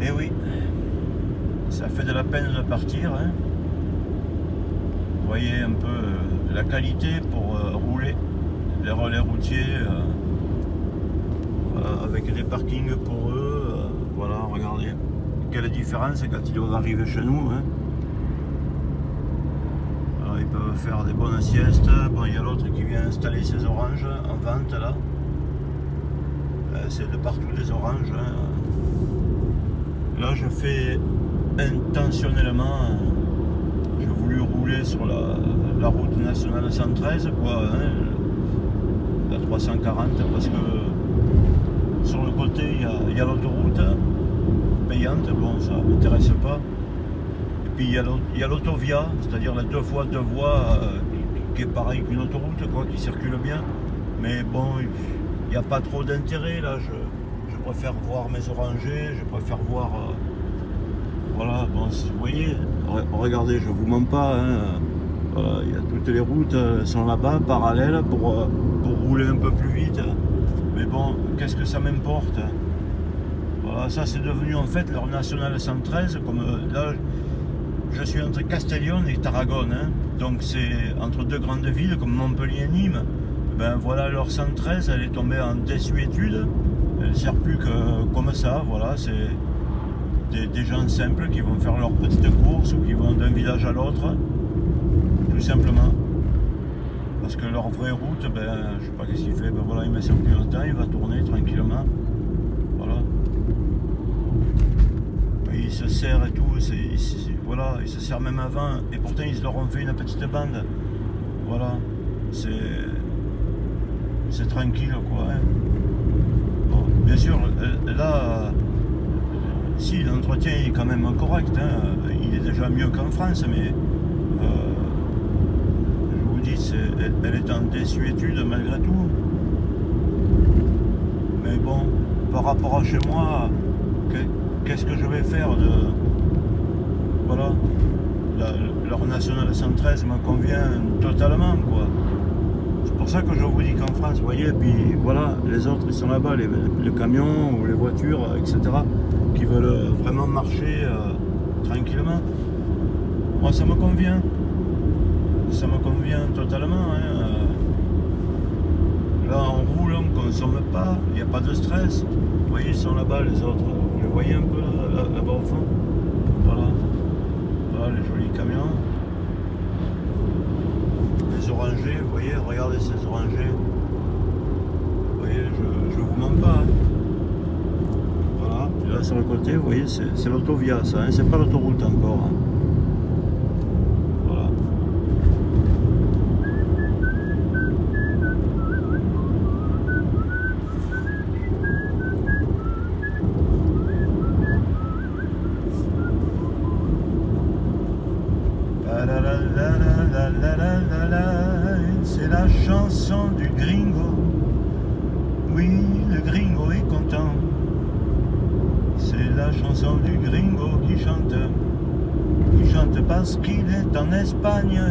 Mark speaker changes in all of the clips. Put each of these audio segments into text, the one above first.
Speaker 1: Et oui, ça fait de la peine de partir. Hein. Vous voyez un peu la qualité pour rouler, les relais routiers, voilà, avec des parkings pour eux. Voilà, regardez. Quelle différence quand ils doivent arriver chez nous. Hein. Alors, ils peuvent faire des bonnes siestes. Bon, il y a l'autre qui vient installer ses oranges en vente là. C'est de partout des oranges. Hein. Là, je fais intentionnellement. J'ai voulu rouler sur la route nationale 113, quoi, hein, la 340, parce que sur le côté, il y a l'autoroute payante, bon, ça ne m'intéresse pas. Et puis il y a l'autovia, c'est-à-dire la 2 fois 2 voies, qui est pareil qu'une autoroute, quoi, qui circule bien. Mais bon, il n'y a pas trop d'intérêt, là, je préfère voir mes orangers, je préfère voir... voilà, bon, vous voyez, regardez, je vous mens pas, hein, voilà, il y a toutes les routes sont là-bas, parallèles, pour rouler un peu plus vite. Mais bon, qu'est-ce que ça m'importe? Voilà, ça c'est devenu en fait leur nationale 113, comme là, je suis entre Castellón et Tarragone, hein, donc c'est entre deux grandes villes comme Montpellier et Nîmes. Ben voilà, leur 113, elle est tombée en désuétude, elle ne sert plus que comme ça, voilà, c'est... Des gens simples qui vont faire leurs petites courses ou qui vont d'un village à l'autre, tout simplement. Parce que leur vraie route, ben, je sais pas qu'est-ce qu'il fait, ben voilà, il met son clignotant, il va tourner tranquillement. Voilà. Ben, il se sert et tout, voilà, il se sert même avant, et pourtant ils leur ont fait une petite bande. Voilà. C'est tranquille, quoi. Hein. Bon, bien sûr, là. Si, l'entretien est quand même correct, hein. Il est déjà mieux qu'en France, mais je vous dis, elle est en désuétude malgré tout. Mais bon, par rapport à chez moi, qu'est-ce que je vais faire de... Voilà, leur nationale 113 me convient totalement, quoi. C'est pour ça que je vous dis qu'en France, vous voyez, puis voilà, les autres ils sont là-bas, les camions ou les voitures, etc., qui veulent vraiment marcher tranquillement. Moi, ça me convient. Ça me convient totalement. Hein. Là, on roule, on ne consomme pas, il n'y a pas de stress. Vous voyez, ils sont là-bas, les autres. Vous les voyez un peu là-bas au fond. Voilà. Voilà les jolis camions. Les orangers, vous voyez, regardez ces orangers. Vous voyez, je vous mens pas. Hein. Voilà, et là sur le côté, vous voyez, c'est l'autovia, ça, hein, c'est pas l'autoroute encore. Hein. Voilà. C'est la chanson du gringo. Oui, le gringo est content. C'est la chanson du gringo qui chante parce qu'il est en Espagne.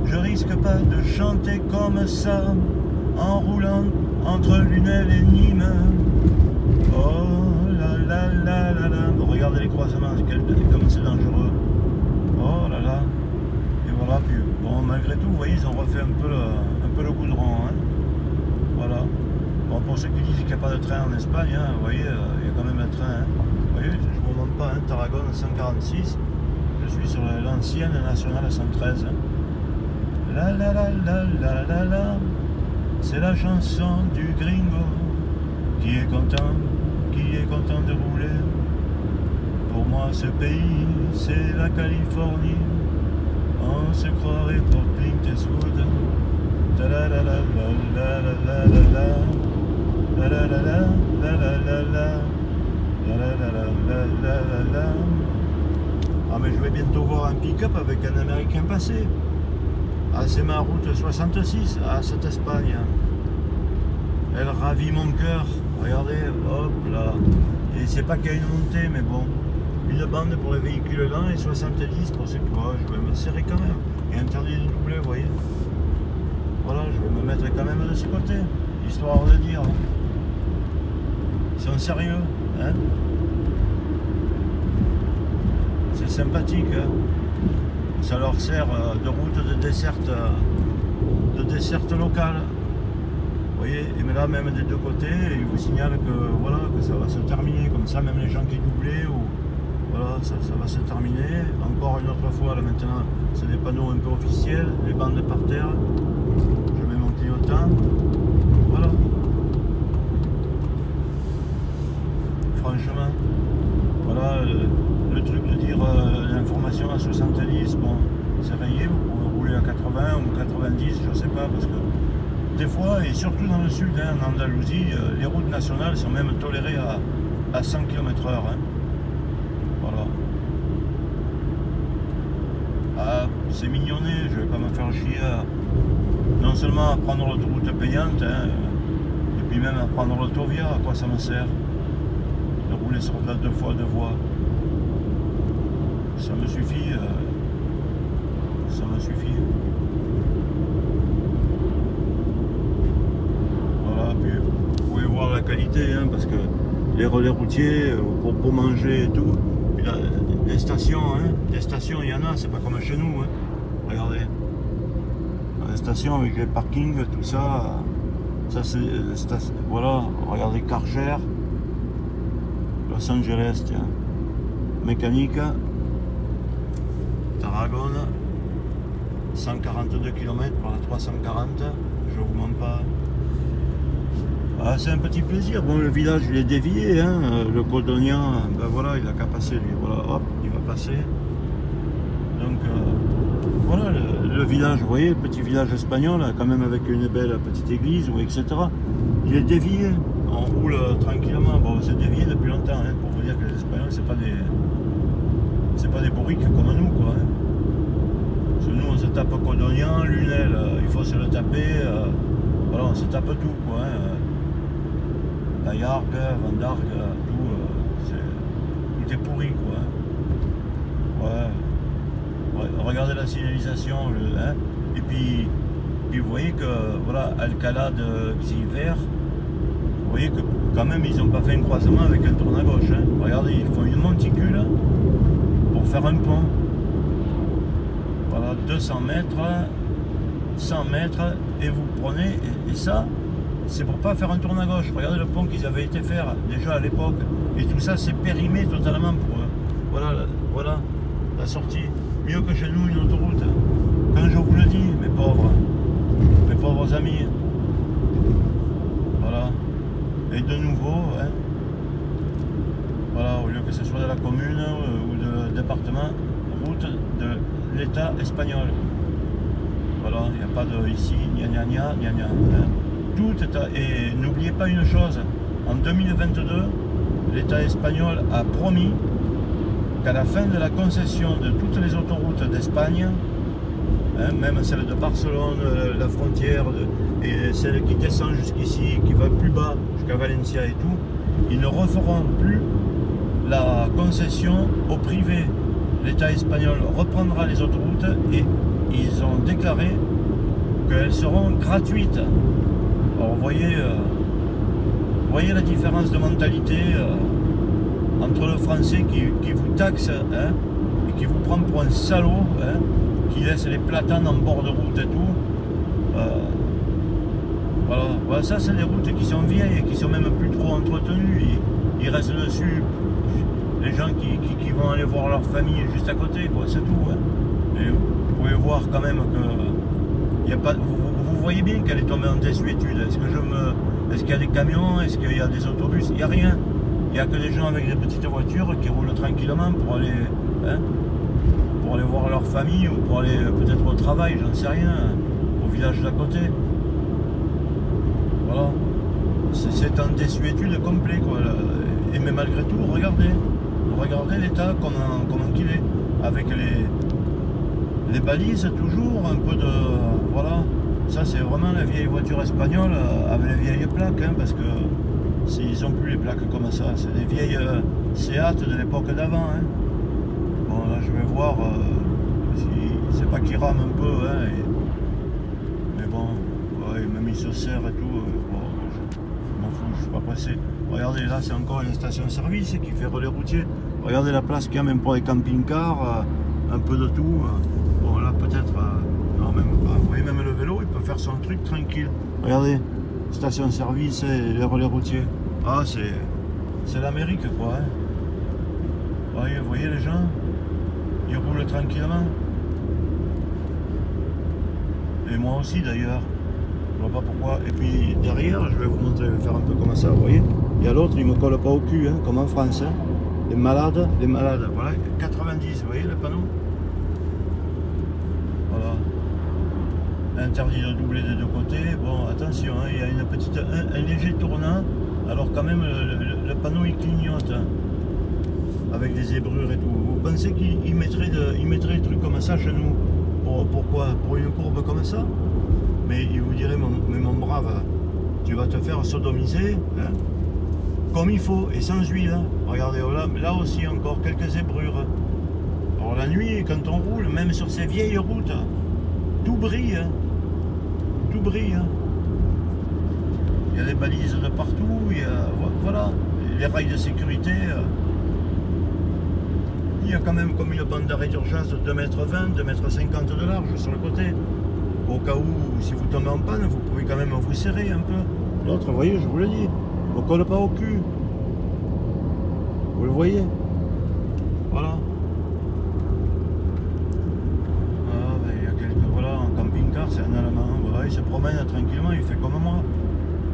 Speaker 1: Je risque pas de chanter comme ça en roulant entre Lunel et Nîmes. Oh là là là là là. Regardez les croisements, comme c'est dangereux. Oh là là. Et voilà, puis bon, malgré tout, vous voyez, ils ont refait un peu le goudron. Hein. Voilà. Bon, pour ceux qui disent qu'il n'y a pas de train en Espagne, hein, vous voyez, il y a quand même un train. Hein. Vous voyez, je ne vous montre pas, hein, Tarragone 146. Je suis sur l'ancienne nationale 113. Hein. La la la la la la la. C'est la chanson du gringo qui est content de rouler. Pour moi, ce pays, c'est la Californie. On se croirait pour Clint Eastwood. Ta la la la la la la la la. La la la la la la la la. La la la la la la la. Ah mais je vais bientôt voir un pick-up avec un Américain passé. Ah c'est ma route 66, ah cette Espagne. Elle ravit mon cœur. Regardez, hop là. Et c'est pas qu'il y a une montée, mais bon. Une bande pour les véhicules lents et 70 pour ceux qui... Oh, je vais me serrer quand même. Et interdit de doubler, vous voyez. Voilà, je vais me mettre quand même de ce côté. Histoire de dire. Ils sont sérieux, hein. sympathique. Hein. Ça leur sert de route de desserte locale. Vous voyez, et mais là même des deux côtés, ils vous signalent que voilà, que ça va se terminer. Comme ça, même les gens qui doublaient, ou voilà, ça va se terminer. Encore une autre fois, là maintenant, c'est des panneaux un peu officiels, les bandes par terre. Je mets mon clignotant. Voilà. Franchement, voilà le truc de dire l'information à 70, bon, c'est rayé, vous pouvez rouler à 80 ou 90, je sais pas, parce que des fois, et surtout dans le sud, hein, en Andalousie, les routes nationales sont même tolérées à 100 km/h. Hein. Voilà. Ah, c'est mignonné, je vais pas me faire chier non seulement à prendre l'autoroute payante, hein, et puis même à prendre l'autovia, à quoi ça me sert de rouler sur la 2 fois 2 voies. Ça me suffit. Ça me suffit. Voilà, puis vous pouvez voir la qualité, hein, parce que les relais routiers, pour manger et tout, les stations, hein, des stations, il y en a, c'est pas comme chez nous. Hein. Regardez. Les stations avec les parkings, tout ça, c'est. Voilà, regardez Karcher, Los Angeles, tiens. Mécanique, Tarragone, 142 km par la 340, je vous mens pas. Ah, c'est un petit plaisir. Bon, le village il est dévié, hein. Le Codognan, ben voilà, il a qu'à passer lui. Voilà, hop, il va passer. Donc voilà, le village, vous voyez, le petit village espagnol, quand même avec une belle petite église, ou etc. Il est dévié. On roule tranquillement. Bon, c'est dévié depuis longtemps, hein, pour vous dire que les Espagnols, c'est pas des bourriques comme nous, quoi. Hein. Parce que nous, on se tape Codognan, Lunel, il faut se le taper. Voilà, on se tape tout, quoi. Hein. Bayargues, Vendargues, tout est pourri, quoi. Hein. Ouais. Regardez la signalisation, hein. Et puis vous voyez que, voilà, Alcalá de Xiver, vous voyez que quand même ils n'ont pas fait un croisement avec un tourne à gauche. Hein. Regardez, ils font une monticule pour faire un pont. Voilà, 200 mètres, 100 mètres, et vous prenez, et ça, c'est pour pas faire un tourne à gauche. Regardez le pont qu'ils avaient été faire déjà à l'époque. Et tout ça, c'est périmé totalement pour eux. Voilà, la sortie. Mieux que chez nous, une autoroute. Quand je vous le dis, mes pauvres amis. Voilà. Et de nouveau, hein, voilà, au lieu que ce soit de la commune ou de département, route de l'État espagnol. Voilà, il n'y a pas de ici, gna. Hein. Tout est et n'oubliez pas une chose, en 2022, l'État espagnol a promis qu'à la fin de la concession de toutes les autoroutes d'Espagne, hein, même celle de Barcelone, la frontière, et celle qui descend jusqu'ici, qui va plus bas jusqu'à Valencia et tout, ils ne referont plus la concession au privé. L'État espagnol reprendra les autoroutes et ils ont déclaré qu'elles seront gratuites. Alors vous voyez la différence de mentalité entre le français qui vous taxe, hein, et qui vous prend pour un salaud, hein, qui laisse les platanes en bord de route et tout. Voilà, ça c'est des routes qui sont vieilles et qui sont même plus trop entretenues. Ils restent dessus les gens qui vont aller voir leur famille juste à côté, quoi, c'est tout. Hein. Et vous pouvez voir quand même que y a pas, vous voyez bien qu'elle est tombée en désuétude. Est-ce qu'il y a des camions? Est-ce qu'il y a des autobus? Il n'y a rien. Il n'y a que des gens avec des petites voitures qui roulent tranquillement pour aller, hein, pour aller voir leur famille ou pour aller peut-être au travail, j'en sais rien, au village d'à côté. Voilà. C'est en désuétude complet, quoi. Et mais malgré tout, regardez l'état comment qu'il est, avec les balises toujours, un peu de... Voilà. Ça c'est vraiment la vieille voiture espagnole avec les vieilles plaques, hein, parce que ils n'ont plus les plaques comme ça, c'est des vieilles Seat de l'époque d'avant. Hein. Bon là je vais voir si c'est pas qu'il rame un peu, hein, mais bon, ouais, même il se serre et tout, bon, je m'en fous, je suis pas pressé. Regardez, là c'est encore une station-service qui fait relais routier. Regardez la place qu'il y a même pour les camping-cars, un peu de tout. Bon là peut-être, non même pas. Vous voyez, même le vélo, il peut faire son truc tranquille. Regardez, station-service et les relais routiers. Ah c'est l'Amérique quoi. Hein. Vous voyez les gens, ils roulent tranquillement. Et moi aussi d'ailleurs. Je vois pas pourquoi. Et puis derrière, je vais vous montrer, faire un peu comme ça, vous voyez. Il y a l'autre, il me colle pas au cul, hein, comme en France. Hein. Les malades, voilà, 90, vous voyez le panneau. Voilà. Interdit de doubler des deux côtés. Bon, attention, hein, il y a un léger tournant, alors quand même le panneau il clignote. Hein, avec des zébrures et tout. Vous pensez qu'il mettrait des trucs comme ça chez nous? Pourquoi? Pour une courbe comme ça? Mais il vous dirait, mais mon brave, tu vas te faire sodomiser, hein, comme il faut, et sans huile. Regardez, là aussi encore quelques zébrures. Alors la nuit, quand on roule, même sur ces vieilles routes, tout brille. Tout brille. Il y a des balises de partout, il y a, voilà, les rails de sécurité. Il y a quand même comme une bande d'arrêt d'urgence de 2,20 m, 2,50 m de large sur le côté. Au cas où, si vous tombez en panne, vous pouvez quand même vous serrer un peu. L'autre, vous voyez, je vous le dis, ne colle pas au cul. Vous le voyez? Voilà. Ah, ben, il y a quelques, voilà, en camping-car, c'est un Allemand. Voilà, il se promène tranquillement, il fait comme moi.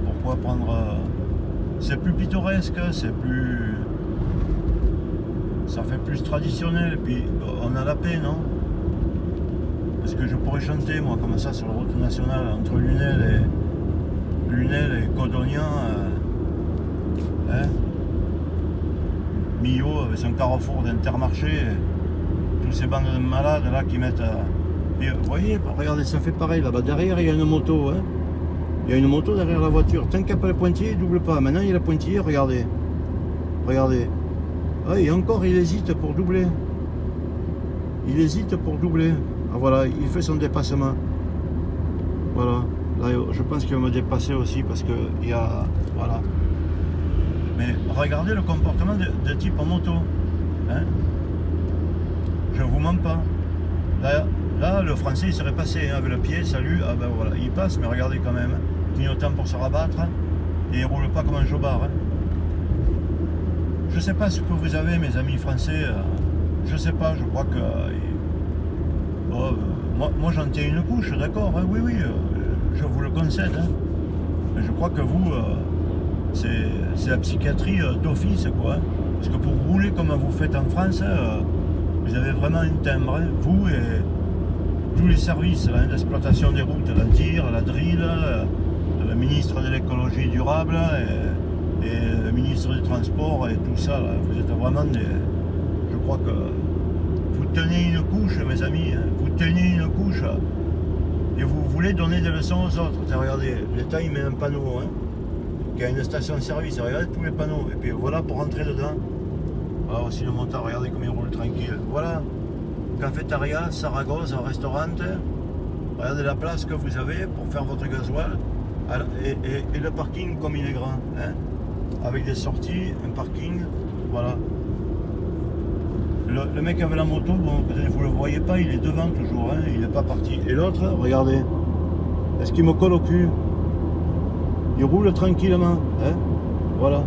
Speaker 1: Pourquoi prendre... C'est plus pittoresque, c'est plus... Ça fait plus traditionnel, et puis on a la paix, non? Parce que je pourrais chanter, moi, comme ça, sur la route nationale, entre Lunel et Codognan, hein? Millau, avec son carrefour d'Intermarché, tous ces bandes de malades, là, qui mettent... Et, vous voyez, regardez, ça fait pareil, là-bas, derrière, il y a une moto, hein? Il y a une moto derrière la voiture. Tant qu'il n'y a pas le pointillé, il ne double pas. Maintenant, il y a le pointillé, regardez. Regardez. Ah, et encore, il hésite pour doubler. Il hésite pour doubler. Ah voilà, il fait son dépassement. Voilà. Là, je pense qu'il va me dépasser aussi parce que il y a... Voilà. Mais regardez le comportement de type en moto. Hein? Je vous mens pas. Là, le français, il serait passé hein, avec le pied, salut. Ah ben voilà, il passe, mais regardez quand même. Clignotant pour se rabattre. Et il roule pas comme un jobard. Hein. Je sais pas ce que vous avez, mes amis français. Je sais pas, je crois que... moi j'en tiens une couche, d'accord, hein, oui, je vous le concède. Hein. Mais je crois que vous, c'est la psychiatrie d'office, quoi. Hein. Parce que pour rouler comme vous faites en France, vous avez vraiment un timbre. Hein. Vous et tous les services d'exploitation des routes, la DIR, la DRIL, le ministre de l'écologie durable et le ministre du transport et tout ça. Là, vous êtes vraiment des... Je crois que... Vous tenez une couche, mes amis, hein, vous tenez une couche et vous voulez donner des leçons aux autres. Regardez, l'État il met un panneau, hein, qui a une station-service, regardez tous les panneaux, et puis voilà pour rentrer dedans. Voilà aussi le montant, regardez comme il roule tranquille. Voilà, cafétéria, Saragosse, un restaurant, regardez la place que vous avez pour faire votre gasoil, et le parking comme il est grand, hein, avec des sorties, un parking, voilà. Le mec avec la moto, bon, peut-être vous le voyez pas, il est devant toujours, hein, il n'est pas parti. Et l'autre, regardez, est-ce qu'il me colle au cul? Il roule tranquillement, hein, voilà.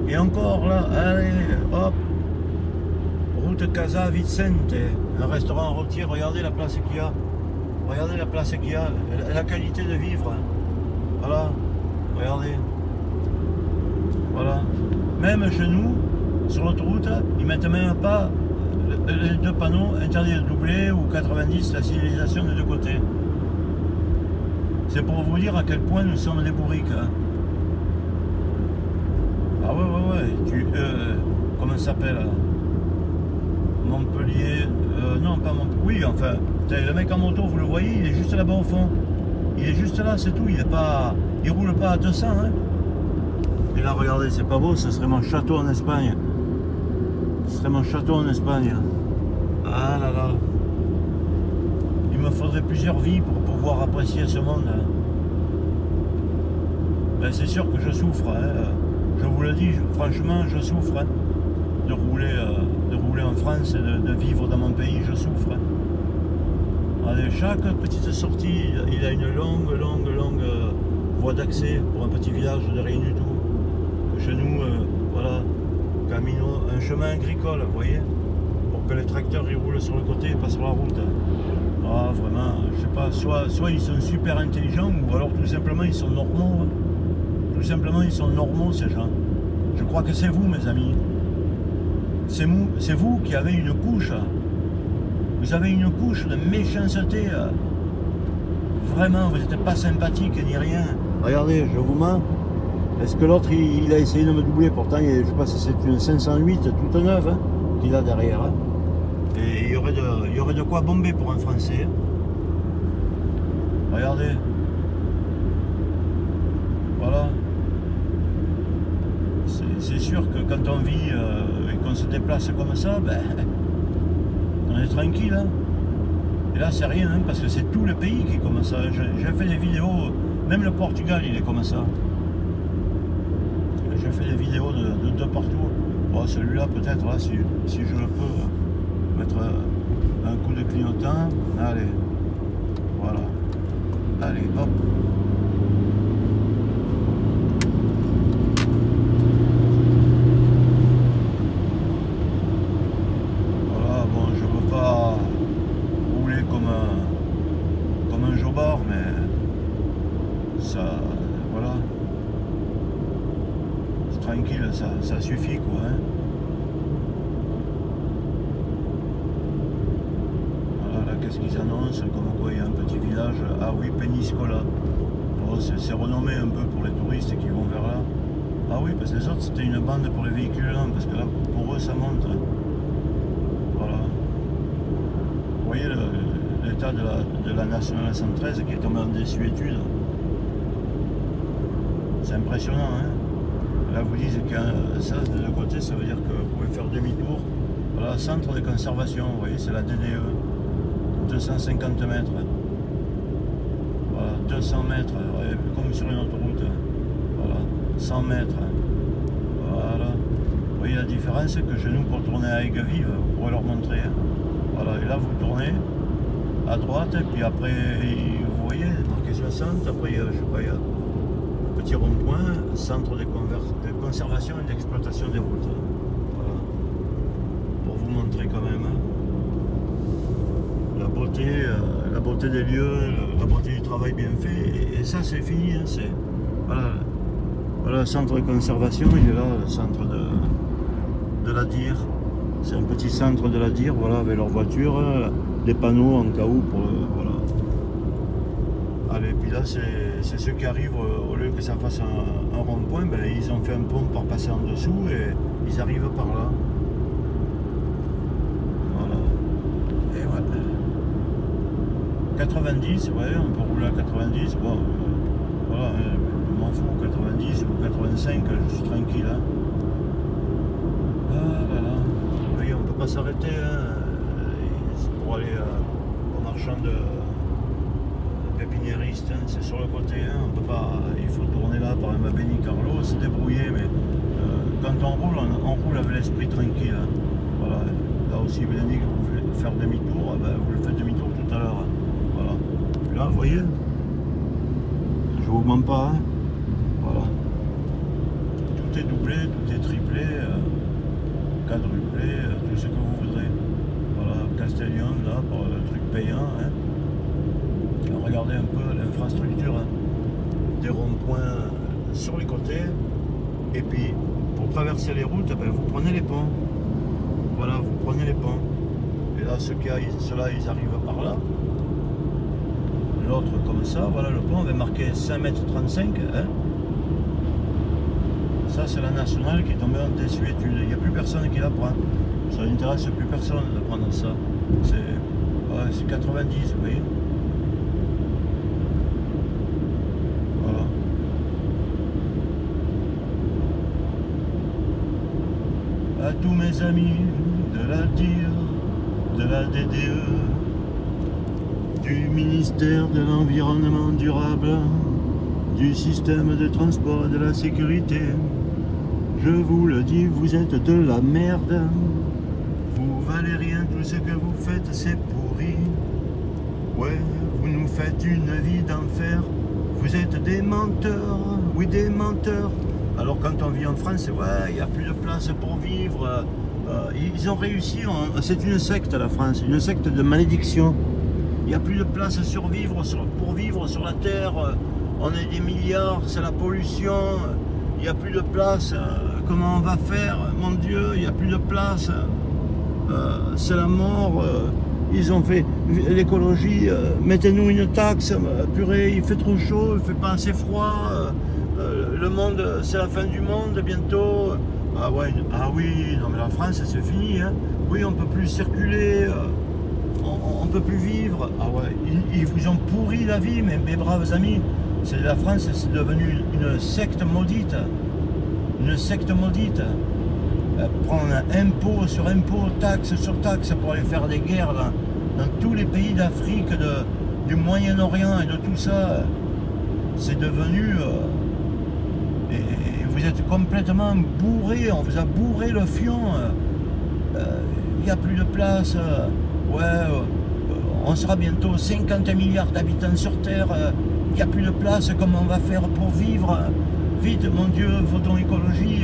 Speaker 1: Et encore là, allez, hop, route Casa Vicente, un restaurant routier, regardez la place qu'il y a. Regardez la place qu'il y a, la qualité de vivre. Voilà, regardez. Voilà. Même chez nous, sur l'autoroute, ils mettent même pas les deux panneaux interdits de doubler ou 90, la signalisation des deux côtés. C'est pour vous dire à quel point nous sommes des bourriques. Hein. Ah ouais. Comment ça s'appelle? Montpellier. Non, pas Montpellier. Oui, enfin, le mec en moto, vous le voyez, il est juste là-bas au fond. Il est juste là, c'est tout. Il roule pas à 200. Hein. Et là, regardez, c'est pas beau, ce serait mon château en Espagne. Ce serait mon château en Espagne. Ah là là. Il me faudrait plusieurs vies pour pouvoir apprécier ce monde. Ben, c'est sûr que je souffre. Hein. je vous le dis, franchement, je souffre hein, de rouler en France et de vivre dans mon pays, je souffre. Hein. Allez, chaque petite sortie, il a une longue voie d'accès pour un petit village de rien du tout. Chez nous, voilà, Camino, un chemin agricole, vous voyez, pour que les tracteurs ils roulent sur le côté et pas sur la route. Ah, vraiment, je sais pas, soit ils sont super intelligents ou alors tout simplement ils sont normaux. Hein. Tout simplement ils sont normaux ces gens. Je crois que c'est vous mes amis. C'est vous qui avez une couche. Vous avez une couche de méchanceté. Vraiment, vous n'êtes pas sympathique ni rien. Regardez, je vous mens. Est-ce que l'autre il a essayé de me doubler? Pourtant, je sais pas si c'est une 508 toute neuve hein, qu'il a derrière. Hein. Et il y aurait de quoi bomber pour un Français. Regardez. Voilà. C'est sûr que quand on vit et qu'on se déplace comme ça, ben, on est tranquille. Hein. Et là, c'est rien, hein, parce que c'est tout le pays qui est comme ça. J'ai fait des vidéos, même le Portugal, il est comme ça. J'ai fait des vidéos de partout. Bon, celui-là, peut-être, là, si je le peux, mettre un coup de clignotant. Allez, voilà. Allez, hop. Voilà, bon, je veux pas rouler comme un jobard, mais ça, voilà. C'est tranquille, ça suffit, quoi, hein. Qu'est-ce qu'ils annoncent, comme quoi il y a un petit village, ah oui, Peñíscola. Oh, c'est renommé un peu pour les touristes qui vont vers là. Ah oui, parce que les autres c'était une bande pour les véhicules lents, parce que là pour eux ça monte. Voilà. Vous voyez l'état de la nationale 113 qui est tombée en désuétude. C'est impressionnant, hein. Là vous dites que ça de l'autre côté ça veut dire que vous pouvez faire demi-tour. Voilà, centre de conservation, vous voyez, c'est la DDE. 250 mètres. Voilà, 200 mètres, comme sur une autoroute. Voilà, 100 mètres. Voilà. Vous voyez la différence, c'est que chez nous, pour tourner à Aigues-Vives, vous pourrez leur montrer. Voilà, et là, vous tournez à droite, et puis après, vous voyez, marqué 60, après, je sais pas, il y a un petit rond-point, centre de conservation et d'exploitation des routes. Voilà. Pour vous montrer quand même. La beauté des lieux, la beauté du travail bien fait, et ça c'est fini, hein, voilà le centre de conservation, il est là, le centre de la DIR, c'est un petit centre de la DIR, voilà, avec leur voiture, des panneaux en cas où, voilà. Allez, puis là c'est ceux qui arrivent, au lieu que ça fasse un rond-point, ben, ils ont fait un pont pour passer en dessous, et ils arrivent par là. 90, ouais, on peut rouler à 90, bon, voilà, je m'en fous, 90 ou 85, je suis tranquille, hein. Ah là là, vous voyez, on peut pas s'arrêter, hein, pour aller au marchand de pépiniériste, hein, c'est sur le côté, hein, on peut pas, il faut tourner là par un Benny Carlo, se débrouiller, mais quand on roule avec l'esprit tranquille, hein. Voilà, là aussi, vous avez dit que vous voulez faire demi-tour, ben, vous le faites demi-tour tout à l'heure, hein. Voilà. Là, vous voyez, je vous mens pas, hein. Voilà. Tout est doublé, tout est triplé, quadruplé, tout ce que vous voudrez. Voilà, Castellion, là, pour le truc payant, hein. Regardez un peu l'infrastructure, hein. Des ronds-points sur les côtés, et puis pour traverser les routes, ben, vous prenez les ponts. Voilà, vous prenez les ponts. Et là, ceux-là, ils arrivent par là. L'autre comme ça, voilà le pont avait marqué 5,35 m. Hein. Ça c'est la nationale qui est tombée en désuétude. Il n'y a plus personne qui la prend. Ça n'intéresse plus personne de prendre ça. C'est 90, vous voyez. Voilà. À tous mes amis de la DIR, de la DDE, du ministère de l'Environnement durable, du système de transport et de la sécurité, Je vous le dis, vous êtes de la merde. Vous valez rien, tout ce que vous faites c'est pourri. Ouais, vous nous faites une vie d'enfer. Vous êtes des menteurs, oui des menteurs. Alors quand on vit en France, ouais, il n'y a plus de place pour vivre. Ils ont réussi, c'est une secte la France, une secte de malédiction. Il n'y a plus de place pour vivre sur la terre. On est des milliards, c'est la pollution. Il n'y a plus de place. Comment on va faire? Mon Dieu, il n'y a plus de place. C'est la mort. Ils ont fait l'écologie. Mettez-nous une taxe. Purée, il fait trop chaud, il fait pas assez froid. Le monde, c'est la fin du monde bientôt. Ah ouais, ah oui, non mais la France, c'est fini. Hein. Oui, on peut plus circuler. On peut plus vivre. Ah ouais, ils vous ont pourri la vie, mes braves amis. La France, c'est devenu une secte maudite. Une secte maudite. Prendre impôt sur impôt, taxe sur taxe pour aller faire des guerres dans tous les pays d'Afrique, du Moyen-Orient et de tout ça. C'est devenu... et vous êtes complètement bourré, on vous a bourré le fion. Il n'y a plus de place. On sera bientôt 50 milliards d'habitants sur Terre. Il n'y a plus de place. Comment on va faire pour vivre? Vite, mon Dieu, votons écologie.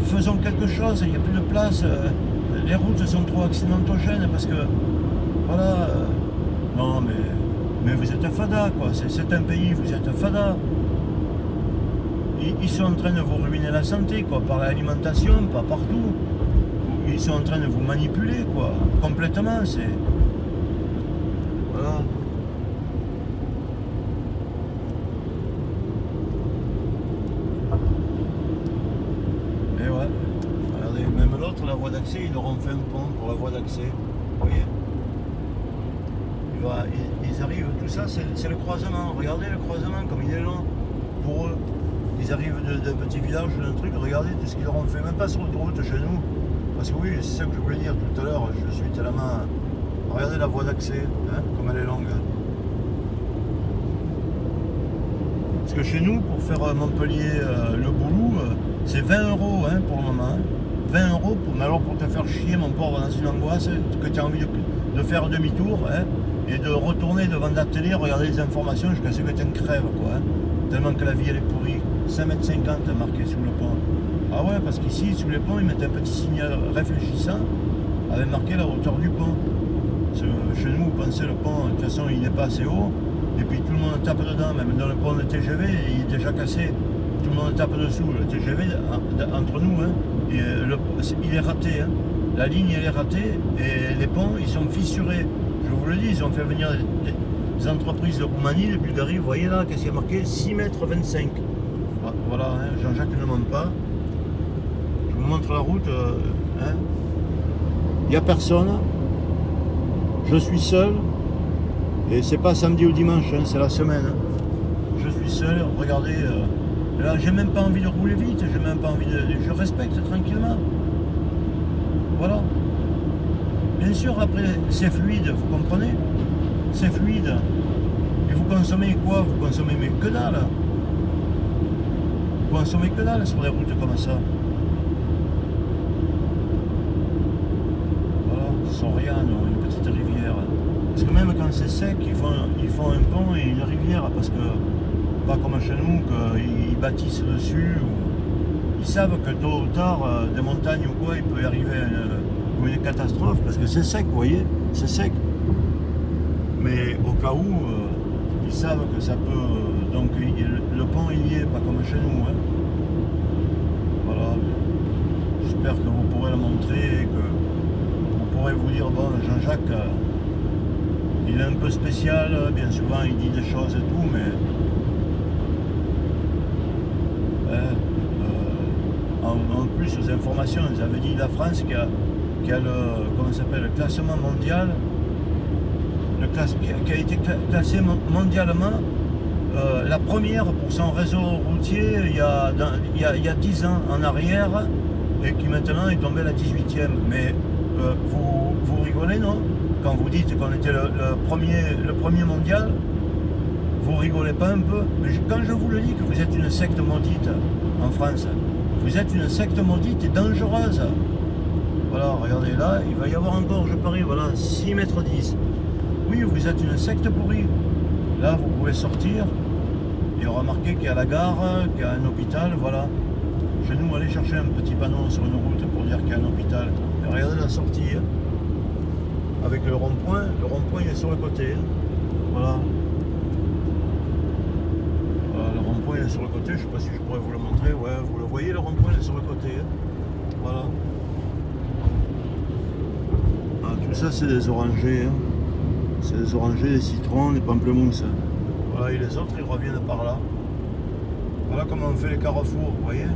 Speaker 1: Faisons quelque chose. Il n'y a plus de place. Les routes sont trop accidentogènes parce que... Voilà. Non, mais vous êtes fada, quoi. C'est un pays, vous êtes fada. Ils sont en train de vous ruiner la santé, quoi, par l'alimentation, pas partout. Ils sont en train de vous manipuler, quoi, complètement, c'est... Voilà. Et ouais, regardez, même l'autre, la voie d'accès, ils leur ont fait un pont pour la voie d'accès, vous voyez. Ils arrivent, tout ça, c'est le croisement, regardez le croisement, comme il est long, pour eux. Ils arrivent d'un petit village, d'un truc, regardez tout ce qu'ils leur ont fait, même pas sur l'autoroute chez nous. Parce que oui, c'est ça que je voulais dire tout à l'heure, je suis tellement... Regardez la voie d'accès, hein, comme elle est longue. Parce que chez nous, pour faire Montpellier, le Boulou, c'est 20 € hein, pour le moment. 20 €, mais alors pour te faire chier, mon pauvre, dans une angoisse, que tu as envie de faire demi-tour, hein, et de retourner devant ta télé, regarder les informations jusqu'à ce que tu en crèves, quoi. Hein, tellement que la vie, elle est pourrie. 5,50 m marqué sous le pont. Ah ouais, parce qu'ici, sous les ponts, ils mettent un petit signal réfléchissant avec marqué la hauteur du pont. Chez nous, vous pensez, le pont, de toute façon, il n'est pas assez haut, et puis tout le monde tape dedans, même dans le pont de TGV, il est déjà cassé. Tout le monde tape dessous. Le TGV, entre nous, hein, il est raté. Hein. La ligne, elle est ratée, et les ponts, ils sont fissurés. Je vous le dis, ils ont fait venir des entreprises de Roumanie, de Bulgarie, vous voyez là, qu'est-ce qu'il y a marqué? 6,25 m. Voilà, hein, Jean-Jacques ne monte pas. Je vous montre la route. Hein. Il n'y a personne. Je suis seul. Et c'est pas samedi ou dimanche, hein, c'est la semaine. Hein. Je suis seul. Regardez. Là, j'ai même pas envie de rouler vite. J'ai même pas envie de. Je respecte tranquillement. Voilà. Bien sûr, après, c'est fluide, vous comprenez? C'est fluide. Et vous consommez quoi? Vous consommez mais que dalle. Vous consommez que dalle sur des routes comme ça. Voilà, Soriano, une petite rivière. Parce que même quand c'est sec, ils font un pont et une rivière, parce que, pas comme chez nous, qu'ils bâtissent dessus. Ils savent que tôt ou tard, des montagnes ou quoi, il peut y arriver une catastrophe, parce que c'est sec, vous voyez, c'est sec. Mais au cas où, ils savent que ça peut... donc le pont, il y est, pas comme chez nous. Hein. Voilà. J'espère que vous pourrez le montrer et que vous pourrez vous dire, bon, Jean-Jacques, il est un peu spécial, bien souvent il dit des choses et tout, mais... en plus, aux informations, ils avaient dit la France qui a le, comment ça s'appelle, le classement mondial, qui a été classé mondialement, la première pour son réseau routier il y a 10 ans en arrière, et qui maintenant est tombé à la 18e. Mais vous rigolez, non? Quand vous dites qu'on était le premier mondial, vous rigolez pas un peu? Mais quand je vous le dis que vous êtes une secte maudite, en France. Vous êtes une secte maudite et dangereuse. Voilà, regardez là, il va y avoir encore, je parie, voilà, 6 mètres 10. Oui, vous êtes une secte pourrie. Là, vous pouvez sortir. Il y aura marqué qu'il y a la gare, qu'il y a un hôpital, voilà. Chez nous, allez chercher un petit panneau sur une route pour dire qu'il y a un hôpital. Et regardez la sortie. Avec le rond-point il est sur le côté. Voilà. Voilà, le rond-point il est sur le côté, je ne sais pas si je pourrais vous le montrer. Ouais, vous le voyez, le rond-point il est sur le côté. Voilà. Ah, tout ça c'est des orangers. C'est des orangers, des citrons, des pamplemousses. Voilà, et les autres ils reviennent par là. Voilà comment on fait les carrefours, vous voyez.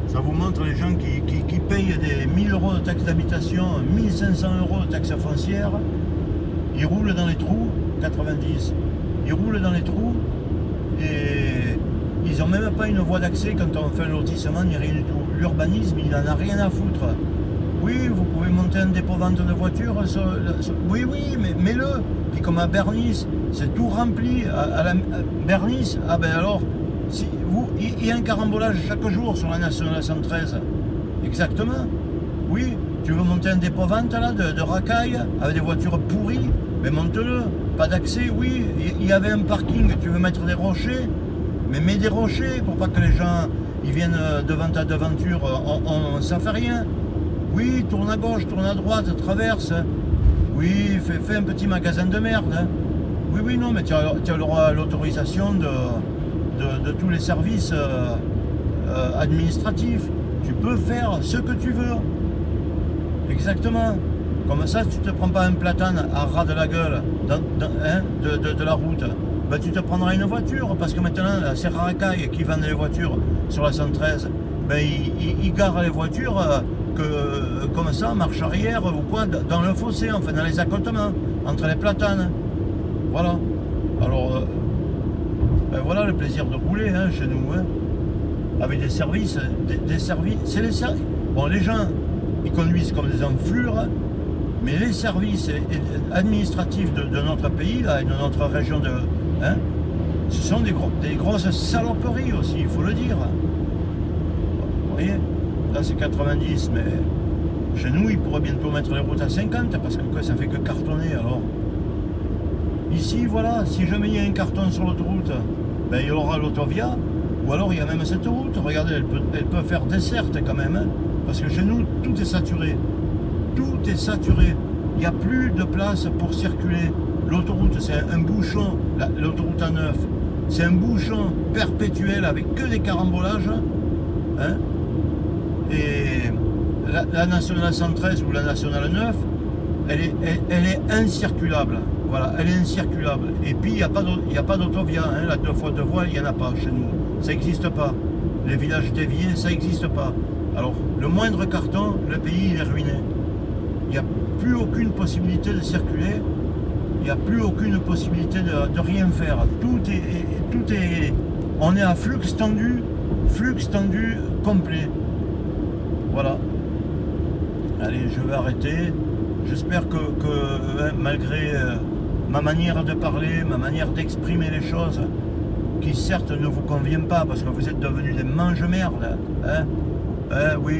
Speaker 1: Ça vous montre les gens qui payent des 1000 € de taxes d'habitation, 1500 € de taxes foncières. Ils roulent dans les trous, 90. Ils roulent dans les trous et ils n'ont même pas une voie d'accès quand on fait un lotissement, ni rien du tout. L'urbanisme, il n'en a rien à foutre. Oui, vous pouvez monter un dépôt-vente de voitures. Oui, mais mets-le. Puis comme à Bernis, c'est tout rempli. À Bernis, ah ben alors, si il y a un carambolage chaque jour sur la nationale 113. Exactement. Oui, tu veux monter un dépôt-vente là de racailles avec des voitures pourries, mais monte-le. Pas d'accès, oui. Il y avait un parking, tu veux mettre des rochers, mais mets des rochers pour pas que les gens ils viennent devant ta devanture. Ça fait rien. Oui, tourne à gauche, tourne à droite, traverse. Oui, fais un petit magasin de merde. Hein. Oui, non, mais tu auras l'autorisation de tous les services administratifs. Tu peux faire ce que tu veux. Exactement. Comme ça, tu te prends pas un platane à ras de la gueule de la route. Ben, tu te prendras une voiture, parce que maintenant, c'est Racaille qui vendent les voitures sur la 113. Ben, ils garent les voitures comme ça, marche arrière ou quoi, dans le fossé, enfin dans les accotements, entre les platanes. Voilà. Alors, ben voilà le plaisir de rouler chez nous, avec des services, c'est les services. Bon, les gens, ils conduisent comme des enflures, mais les services administratifs de notre pays, là, et de notre région ce sont des grosses saloperies aussi, il faut le dire. Vous voyez, là c'est 90, mais chez nous, ils pourraient bientôt mettre les routes à 50, parce que ça fait que cartonner, alors. Ici, voilà, si jamais il y a un carton sur l'autoroute, ben, il y aura l'autovia, ou alors il y a même cette route. Regardez, elle peut faire desserte quand même, parce que chez nous, tout est saturé. Tout est saturé. Il n'y a plus de place pour circuler. L'autoroute, c'est un bouchon, l'autoroute A9, c'est un bouchon perpétuel avec que des carambolages. Et la nationale 113 ou la nationale 9, elle est incirculable. Voilà, elle est incirculable. Et puis, il n'y a pas d'autovia. La 2 fois 2 voies, il n'y en a pas chez nous. Ça n'existe pas. Les villages déviés, ça n'existe pas. Alors, le moindre carton, le pays, il est ruiné. Il n'y a plus aucune possibilité de circuler. Il n'y a plus aucune possibilité de rien faire. Tout est... On est à flux tendu complet. Voilà. Allez, je vais arrêter. J'espère que malgré ma manière de parler, ma manière d'exprimer les choses, qui certes ne vous convient pas, parce que vous êtes devenus des mange-merdes, oui,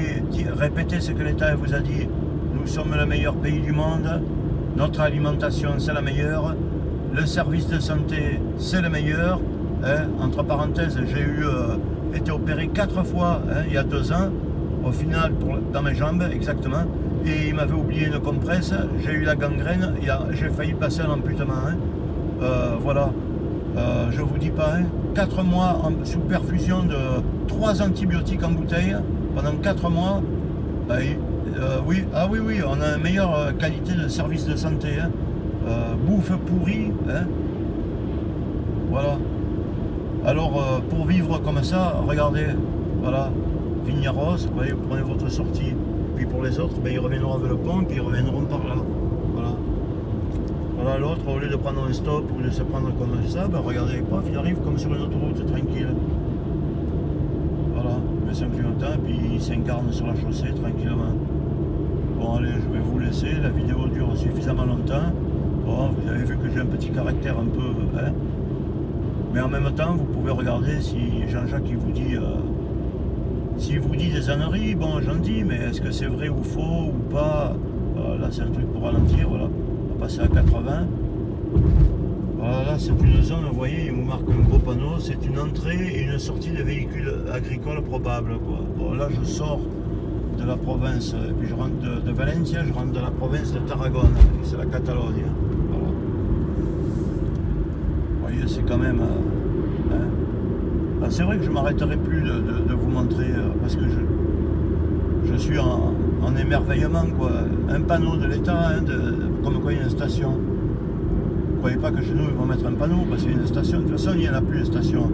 Speaker 1: répétez ce que l'État vous a dit. Nous sommes le meilleur pays du monde, notre alimentation c'est la meilleure, le service de santé c'est le meilleur. Entre parenthèses, j'ai été opéré 4 fois il y a 2 ans, au final dans mes jambes exactement, et il m'avait oublié une compresse, j'ai eu la gangrène, j'ai failli passer à l'amputement. Voilà, je vous dis pas, 4 mois sous perfusion de 3 antibiotiques en bouteille pendant 4 mois. Oui, on a une meilleure qualité de service de santé. Bouffe pourrie. Voilà. Alors, pour vivre comme ça, regardez, voilà, Vignaros, vous voyez, vous prenez votre sortie. Puis pour les autres, ben, ils reviendront avec le pont, puis ils reviendront par là. Voilà. Voilà, l'autre, au lieu de prendre un stop ou de se prendre comme ça, ben, regardez, paf, il arrive comme sur une autoroute, tranquille. Voilà, mais c'est un clignotant, puis il s'incarne sur la chaussée, tranquillement. Bon, allez, je vais vous laisser, la vidéo dure suffisamment longtemps. Bon, vous avez vu que j'ai un petit caractère un peu... Mais en même temps, vous pouvez regarder si Jean-Jacques il vous dit s'il vous dit des âneries, bon j'en dis, mais est-ce que c'est vrai ou faux ou pas? Là c'est un truc pour ralentir, voilà. On va passer à 80. Voilà, là c'est une zone, vous voyez, il vous marque un gros panneau, c'est une entrée et une sortie des véhicules agricoles probables, quoi. Bon, là je sors de la province, et puis je rentre de Valencia, je rentre dans la province de Tarragone, c'est la Catalogne. Voilà. Vous voyez, c'est quand même... c'est vrai que je ne m'arrêterai plus de vous montrer, parce que je suis en émerveillement, quoi. Un panneau de l'État, comme quoi il y a une station. Vous ne croyez pas que chez nous ils vont mettre un panneau parce qu'il y a une station? De toute façon, il n'y en a plus de station.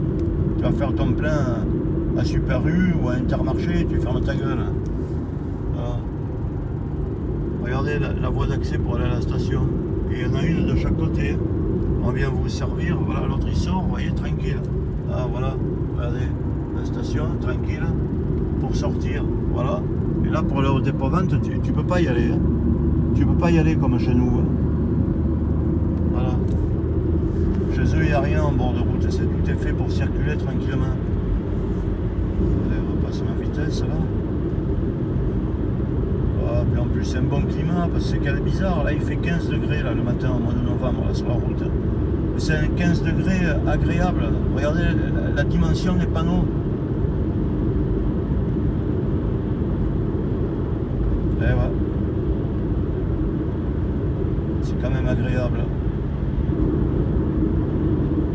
Speaker 1: Tu vas faire ton plein à Super U ou à Intermarché, tu fermes ta gueule. Voilà. Regardez la voie d'accès pour aller à la station. Et il y en a une de chaque côté. On vient vous servir, voilà, l'autre il sort, vous voyez, tranquille. Ah voilà, regardez, la station, tranquille, pour sortir, voilà. Et là, pour aller au dépôt-vente, tu peux pas y aller. Hein. Tu peux pas y aller comme chez nous. Hein. Voilà. Chez eux, il n'y a rien en bord de route. Tout est fait pour circuler tranquillement. Allez, on va passer ma vitesse, là. Ah, puis en plus, c'est un bon climat, parce que c'est qu'elle est bizarre. Là, il fait 15 degrés, là, le matin, au mois de novembre, là, sur la route. C'est un 15 degrés agréable. Regardez la dimension des panneaux. Et ouais. C'est quand même agréable.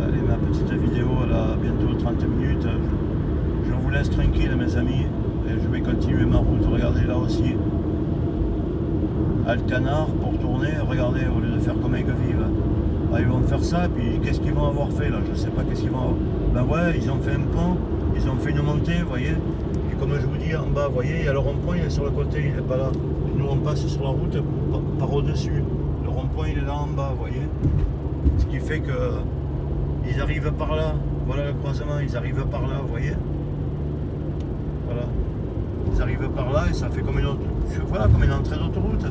Speaker 1: Allez, ma petite vidéo, là, bientôt 30 minutes. Je vous laisse tranquille, mes amis. Et je vais continuer ma route. Regardez là aussi. Alcanar pour tourner. Regardez, au lieu de faire comme Aigues-Vives. Ah, ils vont faire ça, puis qu'est-ce qu'ils vont avoir fait là? Je sais pas qu'est-ce qu'ils vont avoir. Ben ouais, ils ont fait un pont, ils ont fait une montée, vous voyez. Et comme je vous dis en bas, vous voyez, il y a le rond-point, il est sur le côté, il n'est pas là. Et nous on passe sur la route par au-dessus. Le rond-point il est là en bas, vous voyez. Ce qui fait que ils arrivent par là. Voilà le croisement, ils arrivent par là, vous voyez. Voilà. Ils arrivent par là et ça fait comme une autre. Voilà, comme une entrée d'autoroute.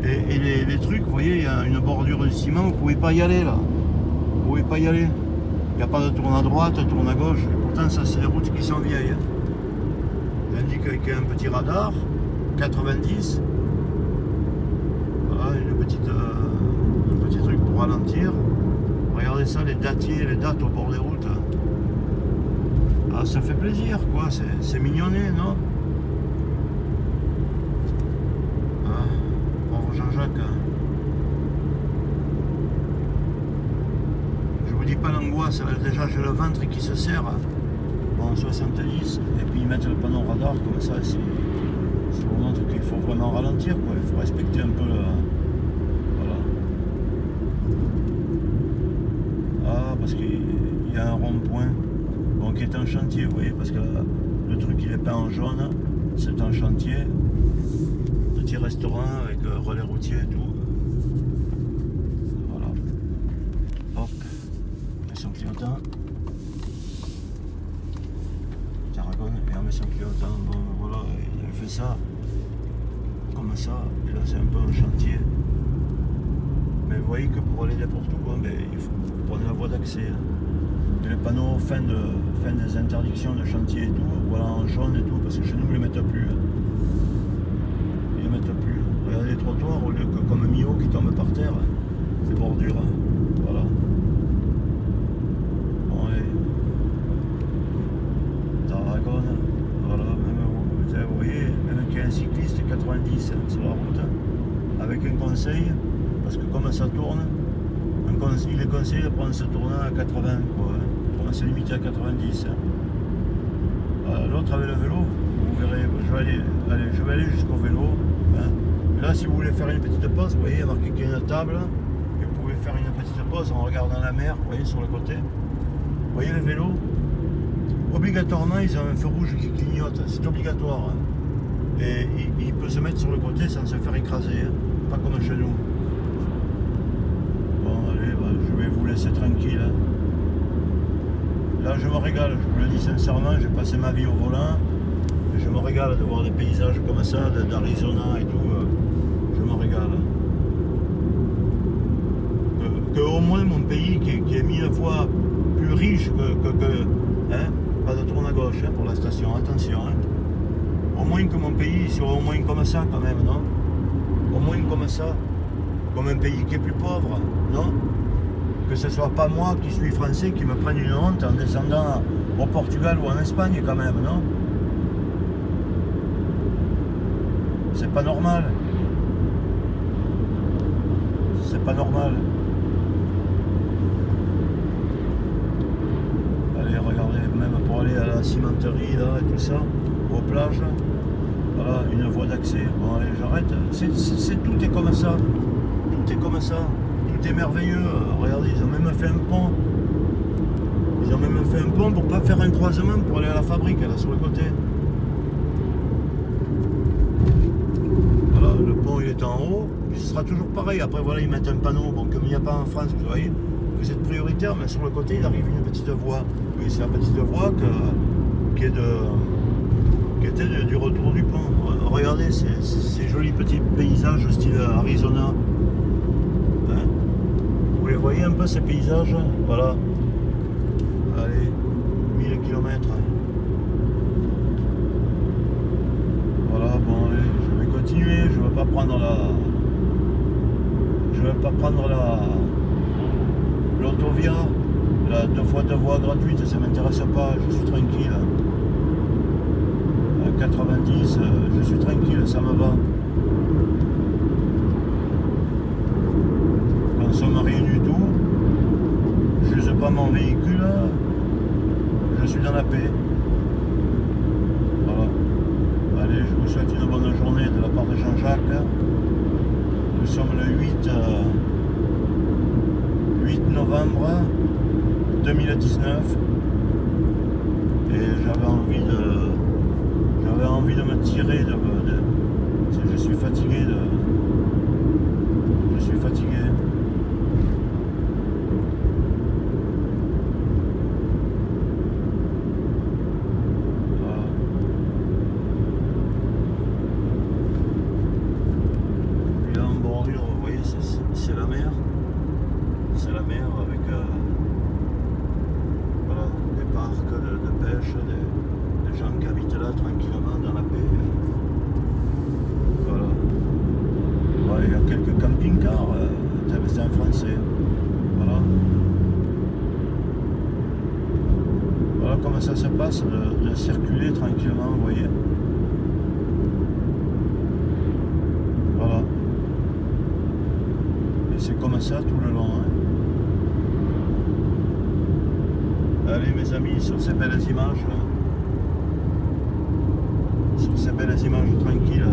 Speaker 1: Et les trucs, vous voyez, il y a une bordure de ciment, vous ne pouvez pas y aller là. Vous ne pouvez pas y aller. Il n'y a pas de tourne à droite, de tourne à gauche. Et pourtant, ça, c'est des routes qui sont vieilles. Il indique qu'il y a un petit radar, 90. Voilà, un petit truc pour ralentir. Regardez ça, les datiers, les dates au bord des routes. Ah, ça fait plaisir, quoi. C'est mignonné, non? Jean-Jacques. Je vous dis pas l'angoisse, déjà j'ai le ventre qui se serre. Bon, 70, et puis ils mettent le panneau radar comme ça, c'est pour montrer qu'il faut vraiment ralentir, quoi. Il faut respecter un peu le... Voilà. Ah, parce qu'il y a un rond-point, bon, qui est en chantier, vous voyez, parce que le truc il est peint en jaune, c'est un chantier. Petit restaurant avec relais routier et tout. Voilà. Hop. On met son clignotant. Tarragone et on met son clignotant. Bon voilà, il avait fait ça. Comme ça. Et là c'est un peu un chantier. Mais vous voyez que pour aller n'importe où, ben, il faut prendre la voie d'accès. Et les panneaux fin des interdictions de chantier et tout, voilà en jaune et tout, parce que chez nous ils ne les mettent plus. Plus. Regardez les trottoirs au lieu que comme Mio qui tombe par terre, les bordures, voilà. Bon allez. Tarragone, voilà, même vous voyez, même qu'il y a un cycliste 90 sur la route, avec un conseil, parce que comme ça tourne, il est conseillé de prendre ce tournant à 80, quoi. On s'est limité à 90. L'autre avec le vélo, vous verrez, je vais aller jusqu'au vélo. Hein. Et là, si vous voulez faire une petite pause, vous voyez, il y a marqué qu'il y a une table, et vous pouvez faire une petite pause en regardant la mer, vous voyez, sur le côté. Vous voyez le vélo? Obligatoirement, ils ont un feu rouge qui clignote, c'est obligatoire. Hein. Et il peut se mettre sur le côté sans se faire écraser, hein. Pas comme chez nous. Bon, allez, bah, je vais vous laisser tranquille. Hein. Là, je me régale, je vous le dis sincèrement, j'ai passé ma vie au volant. Je me régale de voir des paysages comme ça, d'Arizona et tout. Je me régale. Que au moins mon pays, qui est 1000 fois riche hein, pas de tourne à gauche hein, pour la station, attention. Hein. Au moins que mon pays soit au moins comme ça quand même, non? Au moins comme ça, comme un pays qui est plus pauvre, non? Que ce soit pas moi qui suis français qui me prenne une honte en descendant au Portugal ou en Espagne quand même, non? C'est pas normal. C'est pas normal. Allez, regardez, même pour aller à la cimenterie là et tout ça, aux plages, voilà, une voie d'accès. Bon allez, j'arrête. Tout est comme ça. Tout est comme ça. Tout est merveilleux. Regardez, ils ont même fait un pont. Ils ont même fait un pont pour pas faire un croisement pour aller à la fabrique, là, sur le côté. Voilà, le pont il est en haut. Ce sera toujours pareil. Après, voilà, ils mettent un panneau. Bon, comme il n'y a pas en France, vous voyez, vous êtes prioritaire, mais sur le côté, il arrive une petite voie. Oui, c'est la petite voie qui était du retour du pont. Regardez ces jolis petits paysages style Arizona. Hein, vous les voyez un peu ces paysages? Voilà. Allez, 1000 km. Voilà, bon allez, je vais continuer, je ne vais pas prendre l'autovia, la 2x2 voies gratuite, ça m'intéresse pas, je suis tranquille. À 90, je suis tranquille, ça me va. Je consomme rien du tout, je n'use pas mon véhicule, je suis dans la paix. Voilà. Allez, je vous souhaite une bonne journée de la part de Jean-Jacques. Nous sommes le 8 novembre 2019 et j'avais envie de me tirer je suis fatigué je suis fatigué. C'est la mer. C'est la mer avec voilà, des parcs de pêche, des gens qui habitent là tranquillement dans la paix. Voilà. Voilà, il y a quelques camping-cars, c'est un français. Voilà. Voilà comment ça se passe de circuler tranquillement, vous voyez. Voilà. C'est comme ça tout le long. Hein. Allez mes amis, sur ces belles images tranquilles.